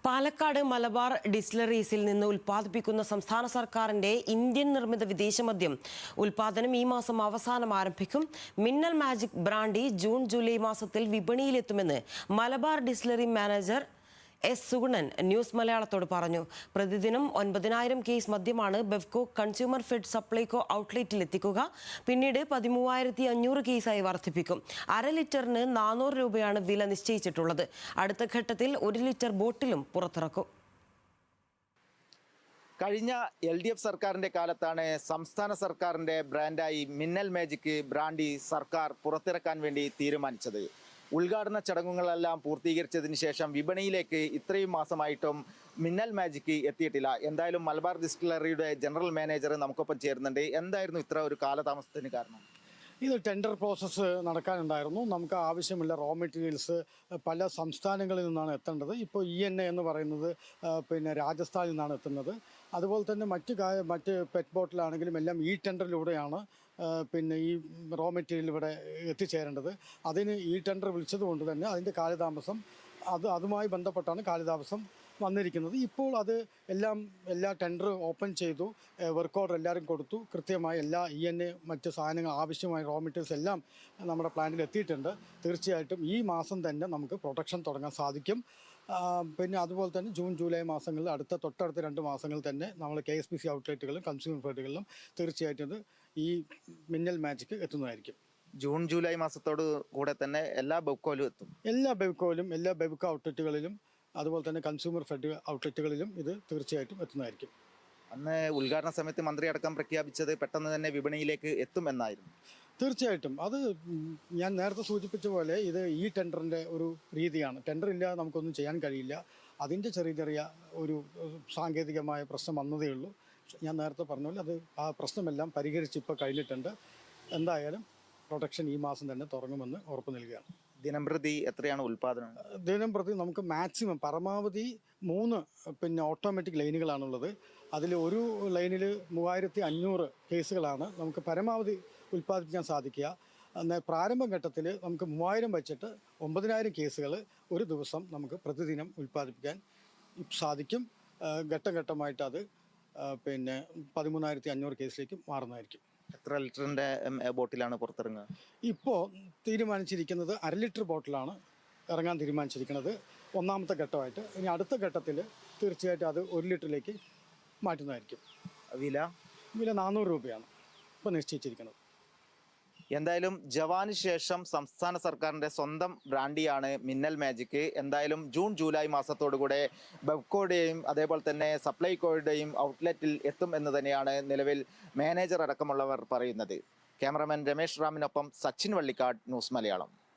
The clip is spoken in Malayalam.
പാലക്കാട് മലബാർ ഡിസ്റ്റിലറീസിൽ നിന്ന് ഉൽപ്പാദിപ്പിക്കുന്ന സംസ്ഥാന സർക്കാരിന്റെ ഇന്ത്യൻ നിർമ്മിത വിദേശമദ്യം ഉൽപ്പാദനം ഈ മാസം അവസാനം ആരംഭിക്കും. മിന്നൽ മാജിക് ബ്രാൻഡി ജൂൺ ജൂലൈ മാസത്തിൽ വിപണിയിലെത്തുമെന്ന് Malabar distillery manager S Sugunan news മലയാളത്തോട് പറഞ്ഞു. പ്രതിദിനം 9,000 കേസ് മദ്യമാണ് ബെവ്കോ കൺസ്യൂമർ ഫെഡ് സപ്ലൈകോ ഔട്ട്ലെറ്റിൽ എത്തിക്കുക. പിന്നീട് 13,500 കേസായി വർദ്ധിപ്പിക്കും. 1/2 ലിറ്ററിന് 400 രൂപയാണ് വില നിശ്ചയിച്ചിട്ടുള്ളത്. അടുത്ത ഘട്ടത്തിൽ 1 ലിറ്റർ ബോട്ടിലും പുറത്തിറക്കും. കഴിഞ്ഞ LDF സർക്കാരിൻ്റെ കാലത്താണ് സംസ്ഥാന സർക്കാരിൻ്റെ ബ്രാൻഡായി മിന്നൽ മാജിക് ബ്രാൻഡി സർക്കാർ പുറത്തിറക്കാൻ വേണ്ടി തീരുമാനിച്ചത്. ഉദ്ഘാടന ചടങ്ങുകളെല്ലാം പൂർത്തീകരിച്ചതിന് ശേഷം വിപണിയിലേക്ക് ഇത്രയും മാസമായിട്ടും മിന്നൽ മാജിക് എത്തിയിട്ടില്ല. എന്തായാലും മലബാർ ഡിസ്റ്റിലറിയുടെ ജനറൽ മാനേജർ നമുക്കൊപ്പം ചേരുന്നുണ്ട്. എന്തായിരുന്നു ഇത്ര ഒരു കാലതാമസത്തിന് കാരണം? ഇത് ടെൻഡർ പ്രോസസ്സ് നടക്കാനുണ്ടായിരുന്നു. നമുക്ക് ആവശ്യമുള്ള റോ മെറ്റീരിയൽസ് പല സംസ്ഥാനങ്ങളിൽ നിന്നാണ് എത്തേണ്ടത്. ഇപ്പോൾ ENA എന്ന് പറയുന്നത് രാജസ്ഥാനിൽ നിന്നാണ് എത്തുന്നത്. അതുപോലെ തന്നെ മറ്റ് പെറ്റ് ബോട്ടിലാണെങ്കിലും എല്ലാം ഈ ടെൻഡറിലൂടെയാണ് ഈ റോ മെറ്റീരിയൽ ഇവിടെ എത്തിച്ചേരേണ്ടത്. അതിന് ഈ ടെൻഡർ വിളിച്ചതുകൊണ്ട് തന്നെ അതിൻ്റെ കാലതാമസം അതുമായി ബന്ധപ്പെട്ടാണ് കാലതാമസം വന്നിരിക്കുന്നത്. ഇപ്പോൾ അത് എല്ലാ ടെൻഡർ ഓപ്പൺ ചെയ്തു, വർക്ക് ഓർഡർ എല്ലാവരും കൊടുത്തു. കൃത്യമായി എല്ലാ ENA മറ്റ് സാധനങ്ങൾ ആവശ്യമായ റോ മെറ്റീരിയൽസ് എല്ലാം നമ്മുടെ പ്ലാന്റിൽ എത്തിയിട്ടുണ്ട്. തീർച്ചയായിട്ടും ഈ മാസം തന്നെ നമുക്ക് പ്രൊഡക്ഷൻ തുടങ്ങാൻ സാധിക്കും. അതുപോലെ തന്നെ ജൂൺ ജൂലൈ മാസങ്ങളിൽ തൊട്ടടുത്ത 2 മാസങ്ങളിൽ തന്നെ നമ്മൾ KSPC ഔട്ട്ലെറ്റുകളിലും കൺസ്യൂമർ ഫെഡുകളിലും തീർച്ചയായിട്ടും ഈ മിന്നൽ മാജിക് എത്തുന്നതായിരിക്കും. ജൂൺ ജൂലൈ മാസത്തോട് കൂടെ തന്നെ എല്ലാ ബെവ്കോയിലും എത്തും. എല്ലാ ബെവ്കോ ഔട്ട്ലെറ്റുകളിലും അതുപോലെ തന്നെ കൺസ്യൂമർ ഫെഡ് ഔട്ട്ലെറ്റുകളിലും ഇത് തീർച്ചയായിട്ടും എത്തുന്നതായിരിക്കും. അന്ന് ഉദ്ഘാടന സമയത്ത് മന്ത്രി അടക്കം പ്രഖ്യാപിച്ചത് പെട്ടെന്ന് തന്നെ വിപണിയിലേക്ക് എത്തും എന്നായിരുന്നു. തീർച്ചയായിട്ടും അത് ഞാൻ നേരത്തെ സൂചിപ്പിച്ച പോലെ ഇത് ഈ ടെൻഡറിൻ്റെ ഒരു രീതിയാണ്. ടെൻഡർ ഇല്ലാതെ നമുക്കൊന്നും ചെയ്യാൻ കഴിയില്ല. അതിൻ്റെ ചെറിയ ഒരു സാങ്കേതികമായ പ്രശ്നം വന്നതേ ഉള്ളൂ. ഞാൻ നേരത്തെ പറഞ്ഞ പോലെ ആ പ്രശ്നമെല്ലാം പരിഹരിച്ച് ഇപ്പോൾ കഴിഞ്ഞിട്ടുണ്ട്. എന്തായാലും പ്രൊഡക്ഷൻ ഈ മാസം തന്നെ തുടങ്ങുമെന്ന് ഉറപ്പ് നൽകുകയാണ്. ദിനംപ്രതി എത്രയാണ് ഉൽപ്പാദനം? ദിനംപ്രതി നമുക്ക് മാക്സിമം പരമാവധി 3 ഓട്ടോമാറ്റിക് ലൈനുകളാണുള്ളത്. അതിൽ ഒരു ലൈനിൽ 3,500 കേസുകളാണ് നമുക്ക് പരമാവധി ഉൽപ്പാദിപ്പിക്കാൻ സാധിക്കുക. പ്രാരംഭ ഘട്ടത്തിൽ നമുക്ക് 3,000 വെച്ചിട്ട് 9,000 കേസുകൾ ഒരു ദിവസം നമുക്ക് പ്രതിദിനം ഉൽപ്പാദിപ്പിക്കാൻ സാധിക്കും. ഘട്ടം ഘട്ടമായിട്ട് അത് 13,500 കേസിലേക്ക് മാറുന്നതായിരിക്കും. എത്ര ലിറ്ററിൻ്റെ ബോട്ടിലാണ് പുറത്തിറങ്ങുക? ഇപ്പോൾ തീരുമാനിച്ചിരിക്കുന്നത് 1/2 ലിറ്റർ ബോട്ടിലാണ് ഇറങ്ങാൻ തീരുമാനിച്ചിരിക്കുന്നത് ഒന്നാമത്തെ ഘട്ടമായിട്ട്. ഇനി അടുത്ത ഘട്ടത്തിൽ തീർച്ചയായിട്ടും അത് 1 ലിറ്ററിലേക്ക് മാറ്റുന്നതായിരിക്കും. വില 400 രൂപയാണ് ഇപ്പോൾ നിശ്ചയിച്ചിരിക്കുന്നത്. എന്തായാലും ജവാന് ശേഷം സംസ്ഥാന സർക്കാരിൻ്റെ സ്വന്തം ബ്രാൻഡിയാണ് മിന്നൽ മാജിക്. എന്തായാലും ജൂൺ ജൂലൈ മാസത്തോടുകൂടെ ബെവ്കോയുടെയും അതേപോലെ തന്നെ സപ്ലൈകോയുടെയും ഔട്ട്ലെറ്റിൽ എത്തും എന്ന് തന്നെയാണ് നിലവിൽ മാനേജർ അടക്കമുള്ളവർ പറയുന്നത്. ക്യാമറമാൻ രമേശ് റാമിനൊപ്പം സച്ചിൻ വള്ളിക്കാട്, ന്യൂസ് മലയാളം.